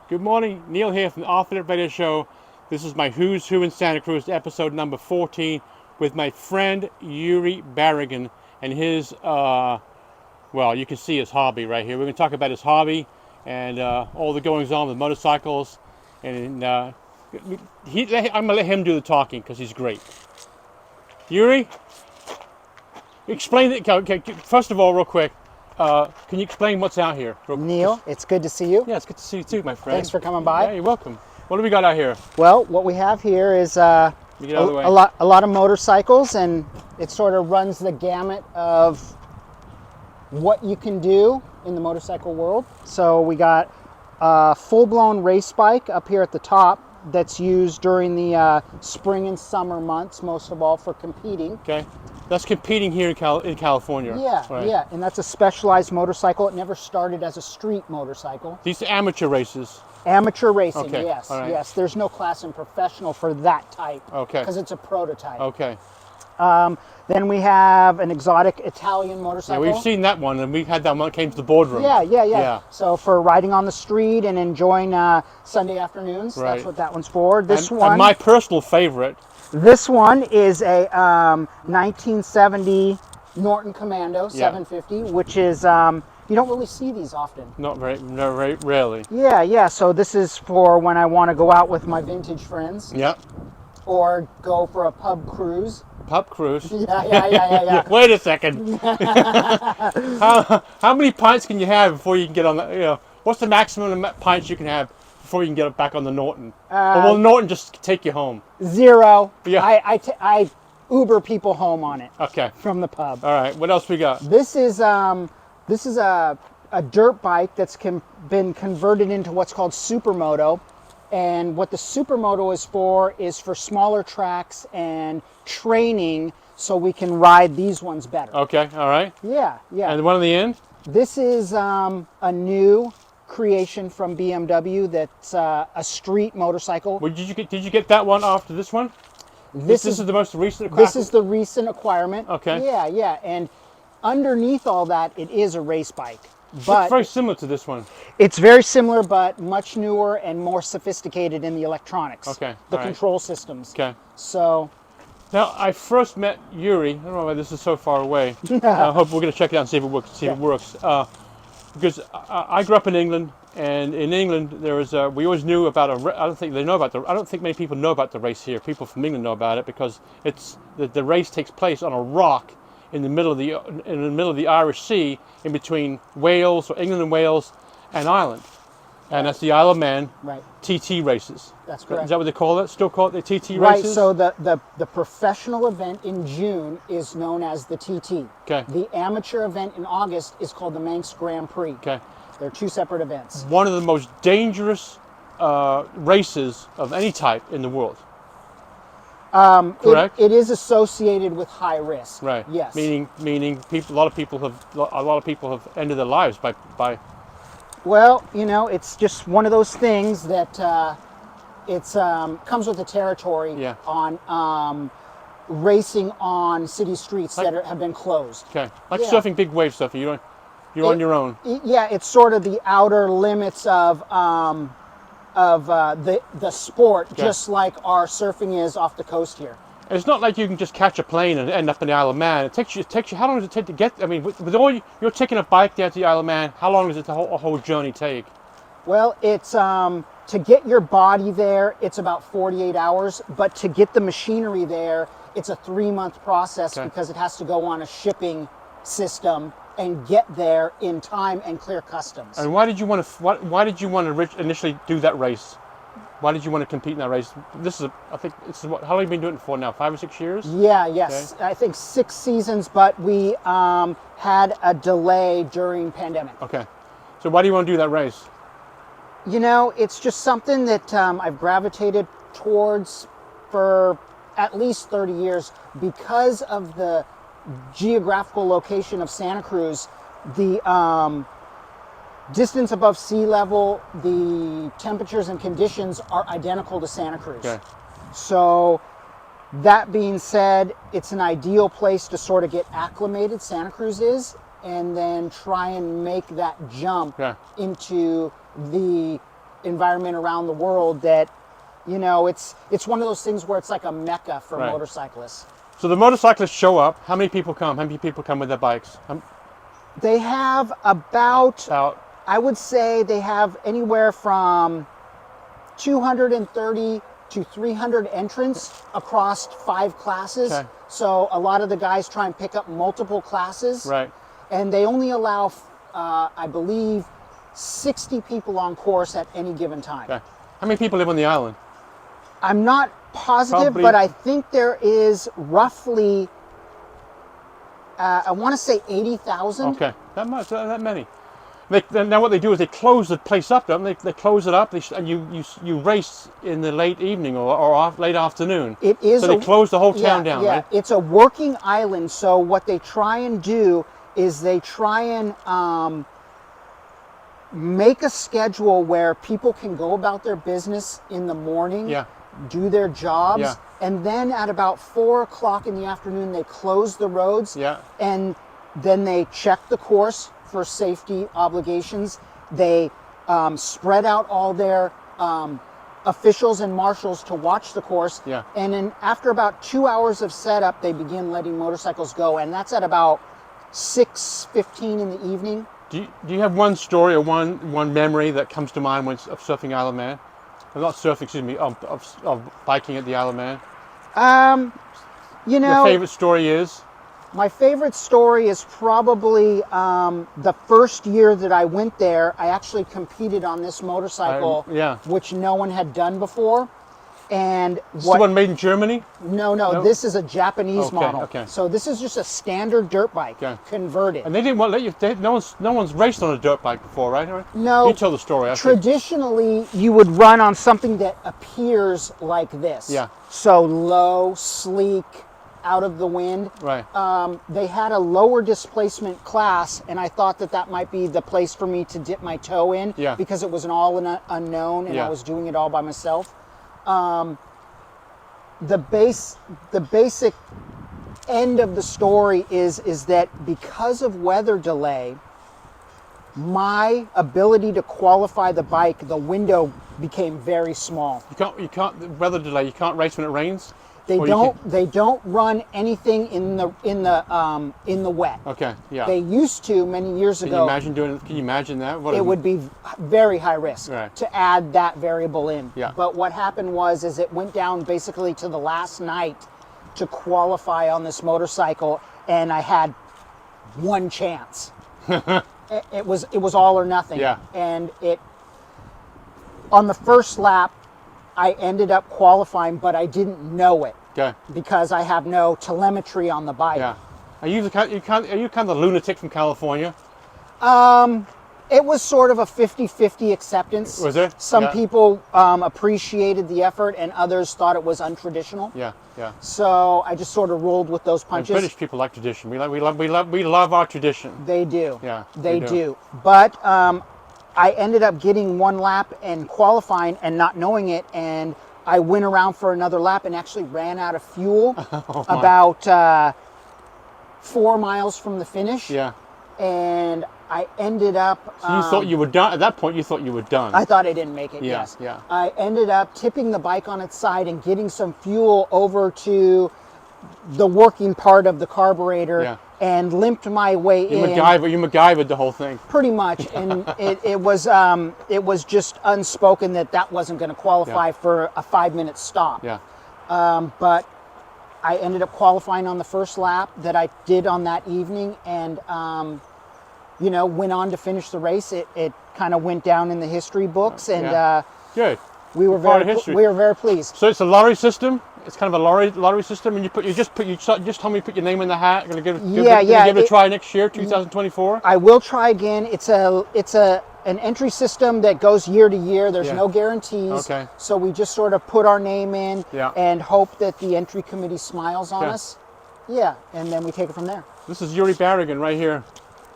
Good morning, Neil here from the Aficionado Radio Show. This is my Who's Who in Santa Cruz, episode number 14, with my friend Yuri Barrigan and his, well, you can see his hobby right here. We're going to talk about his hobby and all the goings on with motorcycles. And I'm going to let him do the talking because he's great. Yuri, explain it. Okay, first of all, real quick. Can you explain what's out here? Neil, it's good to see you. Yeah, it's good to see you too, my friend. Thanks for coming by. Yeah, you're welcome. What do we got out here? Well, what we have here is a lot of motorcycles, and it sort of runs the gamut of what you can do in the motorcycle world. So we got a full-blown race bike up here at the top that's used during the spring and summer months, most of all for competing. Okay. That's competing here in California. Yeah, right. Yeah, and that's a specialized motorcycle. It never started as a street motorcycle. These are amateur races. Amateur racing, okay. Yes, right. Yes. There's no class in professional for that type. Okay. Because it's a prototype. Okay. Then we have an exotic Italian motorcycle. Yeah, we've seen that one, and we had that one that came to the boardroom. Yeah. So for riding on the street and enjoying Sunday afternoons, right. That's what that one's for. And my personal favorite. This one is a 1970 Norton Commando 750, which is, you don't really see these often. Not very rarely. Yeah. So this is for when I want to go out with my vintage friends. Yeah. Or go for a pub cruise. Pub cruise? Yeah. Wait a second. How many pints can you have before you can get on the, what's the maximum pints you can have before you can get back on the Norton? Or will Norton just take you home? 0. Yeah. I Uber people home on it. Okay. From the pub. All right. What else we got? This is a dirt bike that's been converted into what's called supermoto, and what the supermoto is for smaller tracks and training, so we can ride these ones better. Okay. All right. Yeah. And the one on the end? This is a new creation from BMW that's a street motorcycle. Well, did you get that one after this one? This is the most recent acquirement? This is the recent acquirement. Okay. Yeah. And underneath all that, it is a race bike. But it's very similar to this one. It's very similar, but much newer and more sophisticated in the electronics. Okay. The control systems. Okay. So. Now, I first met Yuri. I don't know why this is so far away. I hope we're going to check it out and see if it works. Because I grew up in England, and in England there is we always knew about I don't think many people know about the race here. People from England know about it because the race takes place on a rock in the middle of the Irish Sea, in between Wales, or England and Wales, and Ireland. And that's the Isle of Man TT races. That's correct. Is that what they call it? Still call it the TT races? Right, so the professional event in June is known as the TT. Okay. The amateur event in August is called the Manx Grand Prix. Okay. They're two separate events. One of the most dangerous races of any type in the world. Correct. It is associated with high risk. Right. Yes. Meaning, a lot of people have ended their lives by. Well, it's just one of those things that it's comes with the territory. Yeah. On racing on city streets that have been closed. Okay. Like surfing big wave stuff. You're on your own. Yeah, it's sort of the outer limits of the sport, just like our surfing is off the coast here. It's not like you can just catch a plane and end up in the Isle of Man. It takes you. How long does it take to get? I mean, with all you're taking a bike down to the Isle of Man. How long does a whole journey take? Well, it's to get your body there, it's about 48 hours. But to get the machinery there, it's a 3-month process because it has to go on a shipping system and get there in time and clear customs. And why did you want to initially do that race? Why did you want to compete in that race? I think how long have you been doing it for now? 5 or 6 years? Yes. Okay. I think 6 seasons, but we had a delay during pandemic. Okay. So why do you want to do that race? It's just something that I've gravitated towards for at least 30 years because of the geographical location of Santa Cruz. The distance above sea level, the temperatures and conditions are identical to Santa Cruz. Okay. So that being said, it's an ideal place to sort of get acclimated, Santa Cruz is, and then try and make that jump into the environment around the world that, you know, it's one of those things where it's like a mecca for motorcyclists. So the motorcyclists show up. How many people come? How many people come with their bikes? They have about, I would say they have anywhere from 230 to 300 entrants across 5 classes. Okay. So a lot of the guys try and pick up multiple classes. Right. And they only allow, I believe, 60 people on course at any given time. Okay. How many people live on the island? I'm not positive, but I think there is roughly, I want to say 80,000. Okay, that much, that many. Now what they do is they close the place up, don't they? They close it up, and you race in the late evening or late afternoon. It is. So they close the whole town down, right? It's a working island, so what they try and do is they try and make a schedule where people can go about their business in the morning, do their jobs, and then at about 4 o'clock in the afternoon they close the roads, and then they check the course for safety obligations. They spread out all their officials and marshals to watch the course, and then after about 2 hours of setup they begin letting motorcycles go, and that's at about 6:15 in the evening. Do you have one story or one memory that comes to mind of surfing Isle of Man? Not surfing, excuse me, of biking at the Isle of Man? You know, your favorite story is? My favorite story is probably the first year that I went there. I actually competed on this motorcycle, which no one had done before. And is this the one made in Germany? No, this is a Japanese model. Okay. So this is just a standard dirt bike converted. And they didn't want to let you. No one's raced on a dirt bike before, right? No. You tell the story. Traditionally, you would run on something that appears like this. Yeah. So low, sleek, out of the wind. Right. They had a lower displacement class, and I thought that might be the place for me to dip my toe in, because it was an all unknown, and I was doing it all by myself. The basic end of the story is that because of weather delay, my ability to qualify the bike, the window became very small. You can't weather delay. You can't race when it rains. They don't run anything in the wet. Okay, yeah. They used to many years ago. Can you imagine that? It would be very high risk to add that variable in. Yeah. But what happened is it went down basically to the last night to qualify on this motorcycle, and I had one chance. It was all or nothing. Yeah. And on the first lap, I ended up qualifying, but I didn't know it. Okay. Because I have no telemetry on the bike. Yeah. Are you kind of the lunatic from California? It was sort of a 50-50 acceptance. Was it? Some people appreciated the effort, and others thought it was untraditional. Yeah, yeah. So I just sort of rolled with those punches. And British people like tradition. We love our tradition. They do. Yeah. They do. But I ended up getting one lap and qualifying and not knowing it, and I went around for another lap and actually ran out of fuel about 4 miles from the finish. Yeah. And I ended up... So you thought you were done? At that point, you thought you were done. I thought I didn't make it, yeah, yes. Yeah. I ended up tipping the bike on its side and getting some fuel over to the working part of the carburetor and limped my way in. You MacGyvered the whole thing. Pretty much, and it was just unspoken that wasn't going to qualify for a 5-minute stop. Yeah. But I ended up qualifying on the first lap that I did on that evening, and went on to finish the race. It kind of went down in the history books, and good. We were very pleased. So it's a lottery system. It's kind of a lottery system, and you just told me you put your name in the hat. You're gonna give it a try next year, 2024. I will try again. It's an entry system that goes year to year. There's no guarantees. Okay. So we just sort of put our name in and hope that the entry committee smiles on us. Yeah, and then we take it from there. This is Yuri Barrigan right here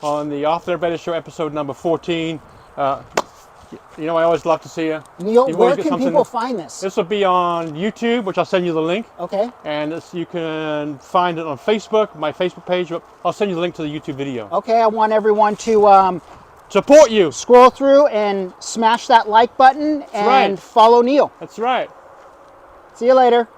on the Off Their Better Show, episode number 14. I always love to see you. Neil, where can people find this? This will be on YouTube, which I'll send you the link. Okay. And you can find it on Facebook, my Facebook page. I'll send you the link to the YouTube video. Okay, I want everyone to support you. Scroll through and smash that like button and right. follow Neil. That's right. See you later.